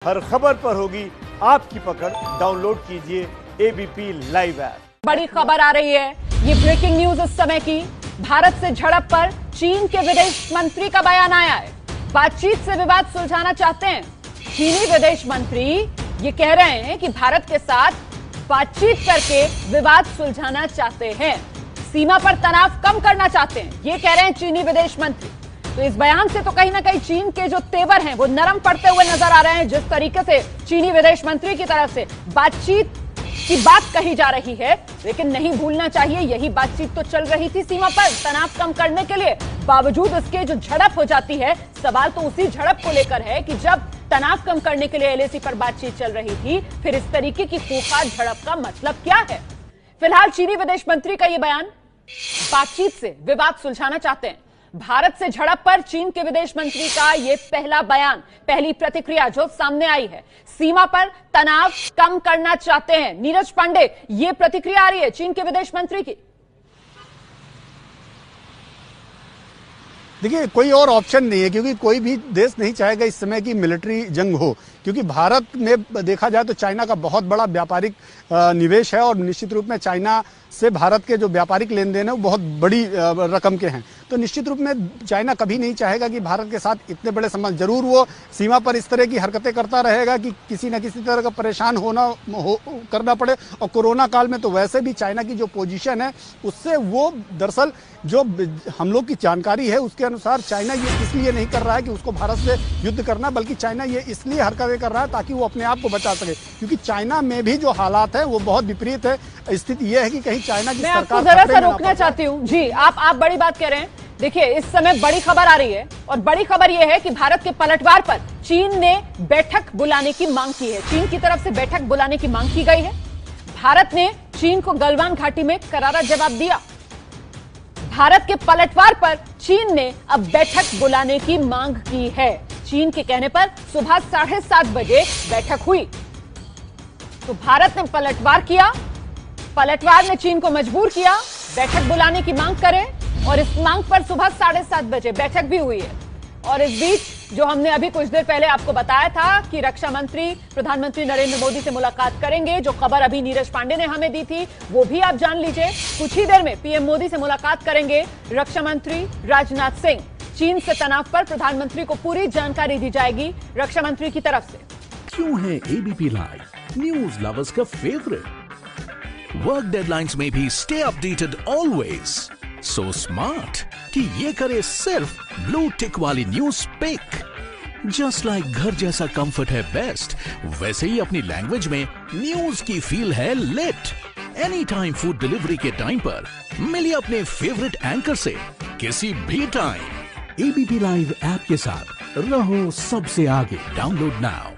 हर खबर पर होगी आपकी पकड़। डाउनलोड कीजिए एबीपी लाइव ऐप। बड़ी खबर आ रही है, ये ब्रेकिंग न्यूज इस समय की। भारत से झड़प पर चीन के विदेश मंत्री का बयान आया है। बातचीत से विवाद सुलझाना चाहते हैं चीनी विदेश मंत्री। ये कह रहे हैं कि भारत के साथ बातचीत करके विवाद सुलझाना चाहते हैं, सीमा पर तनाव कम करना चाहते हैं, ये कह रहे हैं चीनी विदेश मंत्री। तो इस बयान से तो कहीं ना कहीं चीन के जो तेवर हैं वो नरम पड़ते हुए नजर आ रहे हैं। जिस तरीके से चीनी विदेश मंत्री की तरफ से बातचीत की बात कही जा रही है, लेकिन नहीं भूलना चाहिए यही बातचीत तो चल रही थी सीमा पर तनाव कम करने के लिए। बावजूद इसके जो झड़प हो जाती है, सवाल तो उसी झड़प को लेकर है कि जब तनाव कम करने के लिए एलएसी पर बातचीत चल रही थी, फिर इस तरीके की खूंखार झड़प का मतलब क्या है। फिलहाल चीनी विदेश मंत्री का यह बयान, बातचीत से विवाद सुलझाना चाहते हैं। भारत से झड़प पर चीन के विदेश मंत्री का यह पहला बयान, पहली प्रतिक्रिया जो सामने आई है। सीमा पर तनाव कम करना चाहते हैं नीरज पांडे, यह प्रतिक्रिया आ रही है चीन के विदेश मंत्री की। देखिए, कोई और ऑप्शन नहीं है, क्योंकि कोई भी देश नहीं चाहेगा इस समय की मिलिट्री जंग हो, क्योंकि भारत में देखा जाए तो चाइना का बहुत बड़ा व्यापारिक निवेश है और निश्चित रूप में चाइना से भारत के जो व्यापारिक लेन देन है वो बहुत बड़ी रकम के हैं। तो निश्चित रूप में चाइना कभी नहीं चाहेगा कि भारत के साथ इतने बड़े संबंध, जरूर वो सीमा पर इस तरह की हरकतें करता रहेगा कि किसी न किसी तरह का परेशान करना पड़े। और कोरोना काल में तो वैसे भी चाइना की जो पोजीशन है उससे वो दरअसल जो हम लोग की जानकारी है उसके अनुसार चाइना ये इसलिए नहीं कर रहा है कि उसको भारत से युद्ध करना, बल्कि चाइना ये इसलिए हरकतें कर रहा है ताकि वो अपने आप को बचा सके, क्योंकि चाइना में भी जो हालात है वो बहुत विपरीत है। स्थिति ये है कि कहीं चाइना की सरकार, मैं जरा सा रोकना चाहती हूँ जी, आप बड़ी बात कह रहे हैं। देखिए, इस समय बड़ी खबर आ रही है और बड़ी खबर यह है कि भारत के पलटवार पर चीन ने बैठक बुलाने की मांग की है। चीन की तरफ से बैठक बुलाने की मांग की गई है। भारत ने चीन को गलवान घाटी में करारा जवाब दिया। भारत के पलटवार पर चीन ने अब बैठक बुलाने की मांग की है। चीन के कहने पर सुबह 7:30 बजे बैठक हुई। तो भारत ने पलटवार किया, पलटवार ने चीन को मजबूर किया बैठक बुलाने की मांग करें, और इस मांग पर सुबह 7:30 बजे बैठक भी हुई है। और इस बीच जो हमने अभी कुछ देर पहले आपको बताया था कि रक्षा मंत्री प्रधानमंत्री नरेंद्र मोदी से मुलाकात करेंगे, जो खबर अभी नीरज पांडे ने हमें दी थी वो भी आप जान लीजिए। कुछ ही देर में पीएम मोदी से मुलाकात करेंगे रक्षा मंत्री राजनाथ सिंह। चीन से तनाव पर प्रधानमंत्री को पूरी जानकारी दी जाएगी रक्षा मंत्री की तरफ से। क्यों है एबीपी लाइव न्यूज लवर्स का फेवरेट? वर्क डेडलाइंस में भी stay updated always. So smart कि ये करे सिर्फ ब्लू टिक वाली न्यूज पिक। जस्ट लाइक घर जैसा कंफर्ट है बेस्ट, वैसे ही अपनी लैंग्वेज में न्यूज की फील है lit. Any time food delivery के टाइम पर मिलिए अपने फेवरेट एंकर से किसी भी टाइम। एबीपी लाइव ऐप के साथ रहो सबसे आगे। Download now.